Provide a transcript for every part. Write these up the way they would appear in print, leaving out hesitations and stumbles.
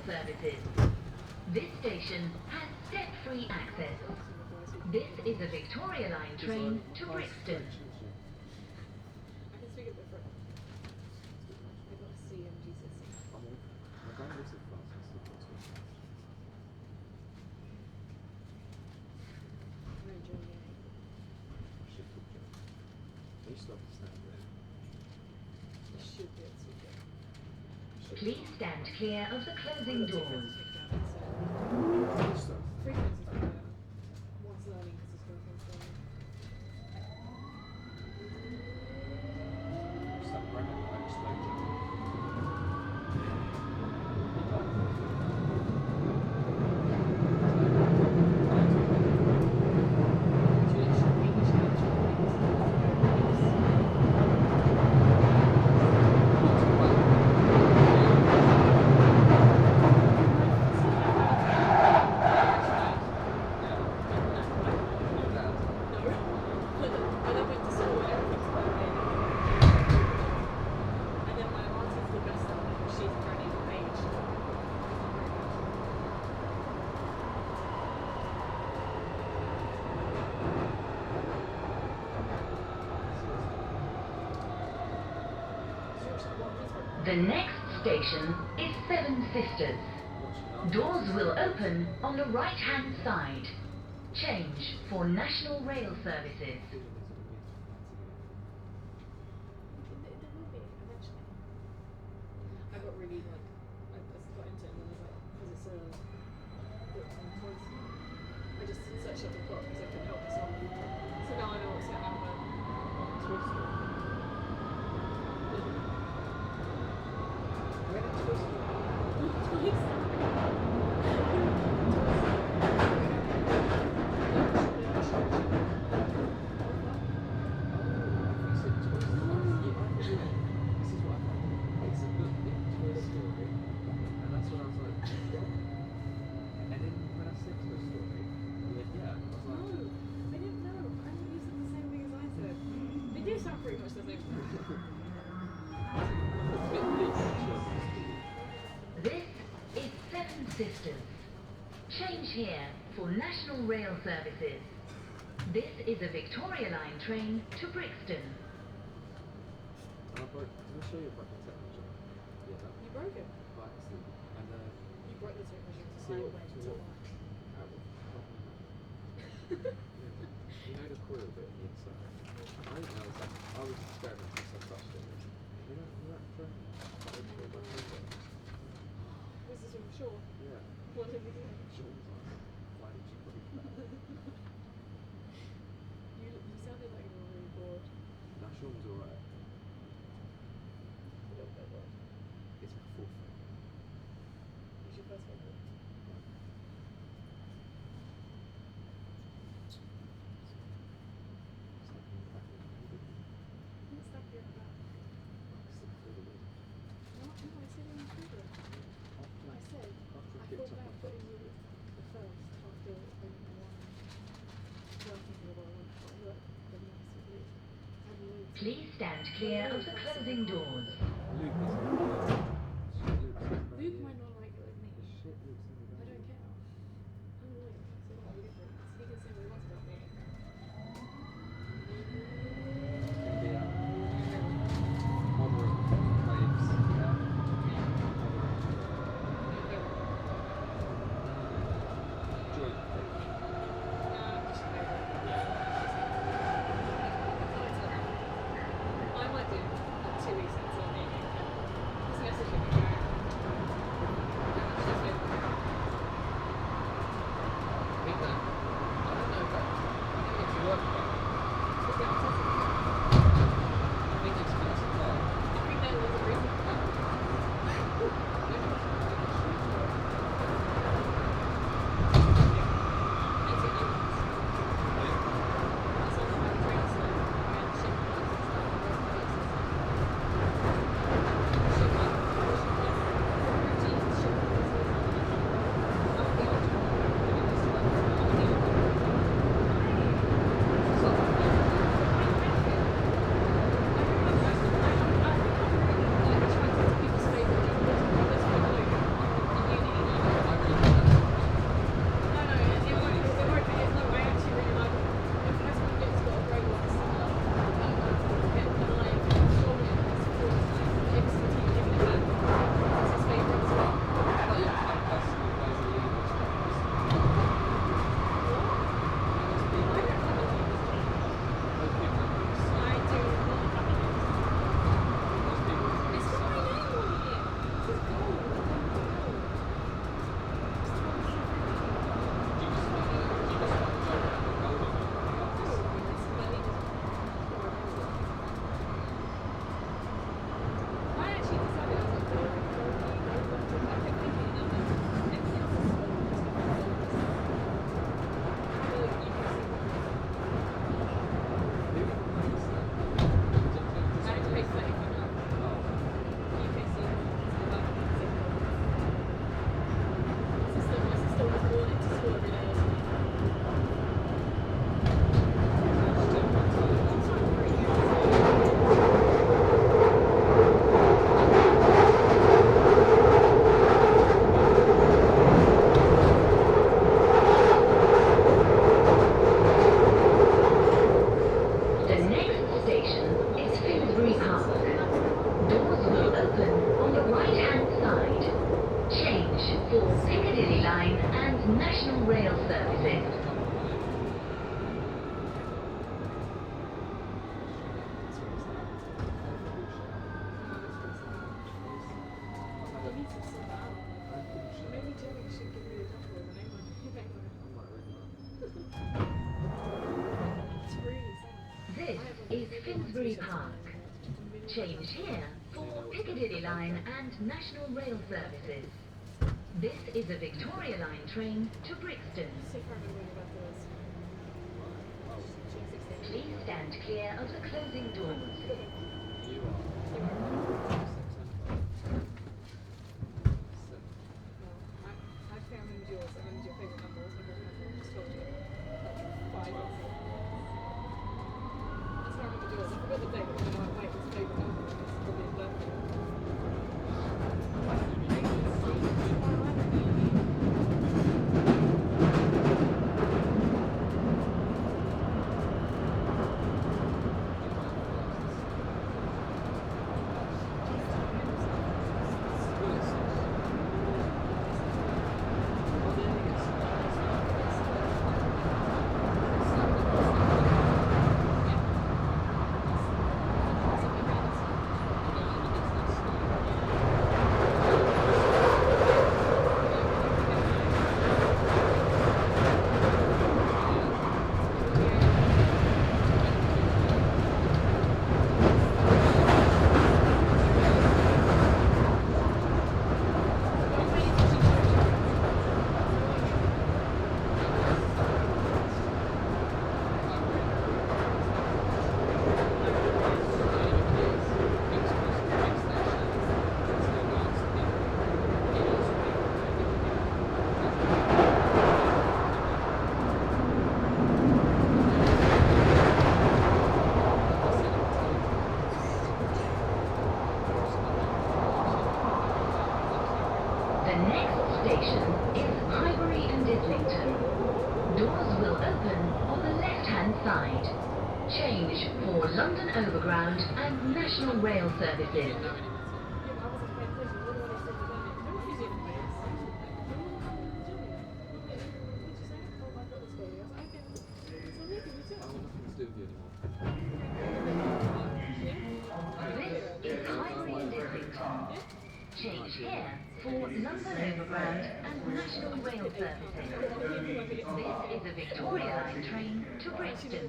services. This station has step-free access. This is a Victoria Line train to Brixton. I can speak a bit different. I got a C and GCSE. My dad lives in France and still goes to I'm in Germany. I should talk German. I used to understand it. I should be able to speak it. Please stand clear of the closing doors. So, Three things is better. One's learning because his girlfriend's learning. it's that Brennan that I explained to you. The next station is Seven Sisters. Doors will open on the right-hand side. Change for National Rail Services. There will be eventually. I got really like I got into it and then I was like because it's a book on Toy Story. I just searched up the plot because I couldn't help myself. So now I know what's going to happen. Toy Story. Where did Toy Story? Toy sound pretty much the same. This is Seven Sisters. Change here for National Rail Services. This is a Victoria Line train to Brixton. Did I show you about the tape measure? Yeah, that You broke it. by accident. And You broke the tape measure. see I what, went to to what, you know the coil bit on the inside? I didn't know that. I was experimenting so I touched it. You know that friend? Was this from Shaw? Yeah. What did we do? Sean was like, why did you break that? You sounded like you were really bored. Now Sean was alright. A little bit bored. It's my fourth favourite. Who's your first favourite? It's like being back in the movie. What's that you're about? It's the thrill of it. No, I said you're my favourite. I said, After I it thought gets about up. putting you the first after only one working for the world, but look, the massively. And Luke. Please stand clear of the closing doors. Luke is Luke might not like it like me. Shit, Luke's never I done don't it. care. I'm Luke, so it might be different. He can say what he wants about me. The moderate waves, yeah. Joint I might do like 2 weeks until me. Just gonna is Finsbury Park. Change here for Piccadilly Line and National Rail services. This is a Victoria Line train to Brixton. See if I remember when about those. Please stand clear of the closing doors. You are. I think I remembered yours. I remembered your favourite number. I don't remember. I just told you. 5 or 6. That's how I remembered yours. I forgot the date, but then I went, wait, what's favourite number? It's probably his birthday. The next station is Highbury and Islington. Doors will open on the left-hand side. Change for London Overground and National Rail services. Yeah, but I wasn't paying attention. What do I say to them? No one is in the face. What'd you say? Oh, my God, it's going. I can. So look at you. I want nothing to do with you anymore. This is Highbury and Islington. Change here for London Overground and National Rail services. This is a Victoria Line train to Brixton.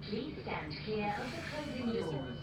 Please stand clear of the closing doors.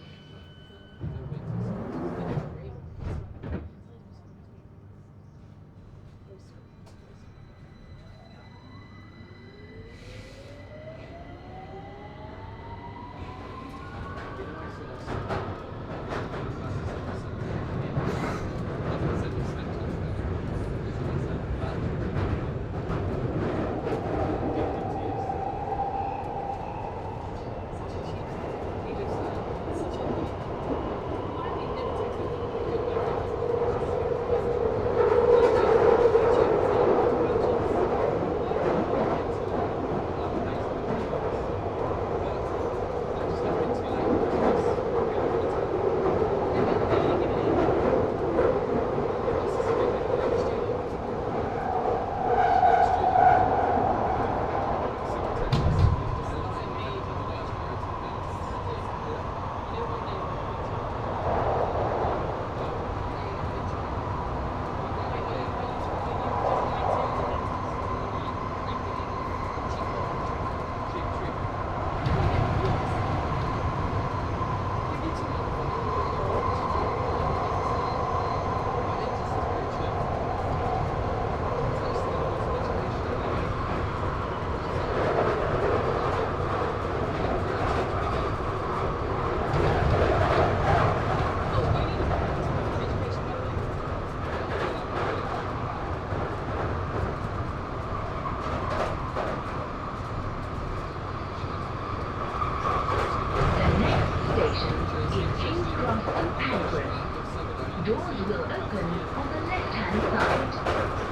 Doors will open on the left-hand side.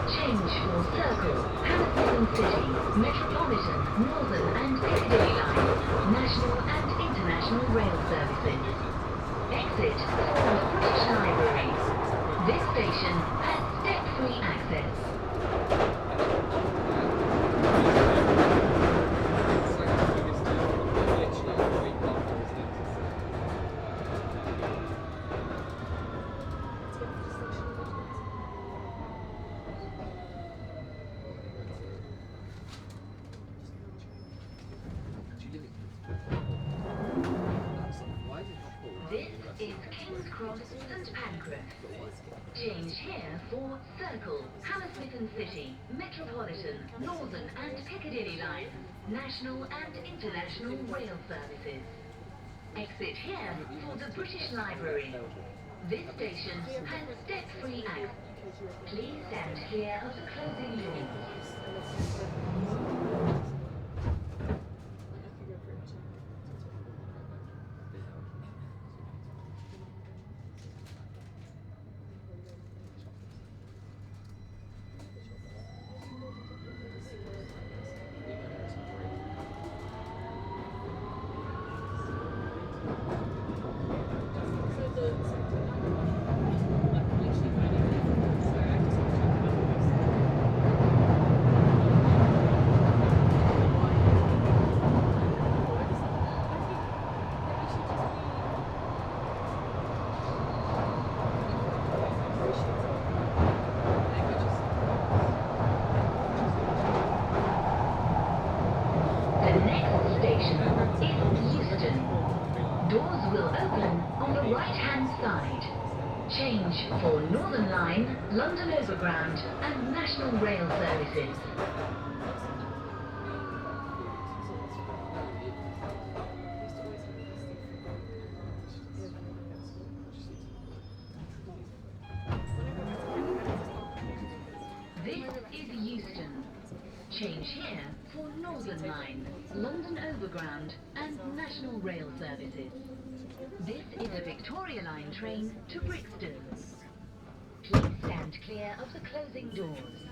Change for Circle, Hammersmith City, Metropolitan, Northern and Piccadilly lines, National and International Rail services. Exit for British Library. This station has step-free access. across St Pancras. Change here for Circle, Hammersmith and City, Metropolitan, Northern and Piccadilly lines, national and international rail services. Exit here for the British Library. This station has step-free access. Please stand clear of the closing doors. The next station is Euston. Doors will open on the right-hand side. Change for Northern Line, London Overground and National Rail services. This is Euston. Change here for Northern Line, London Overground and National Rail services. This is a Victoria Line train to Brixton. Please stand clear of the closing doors.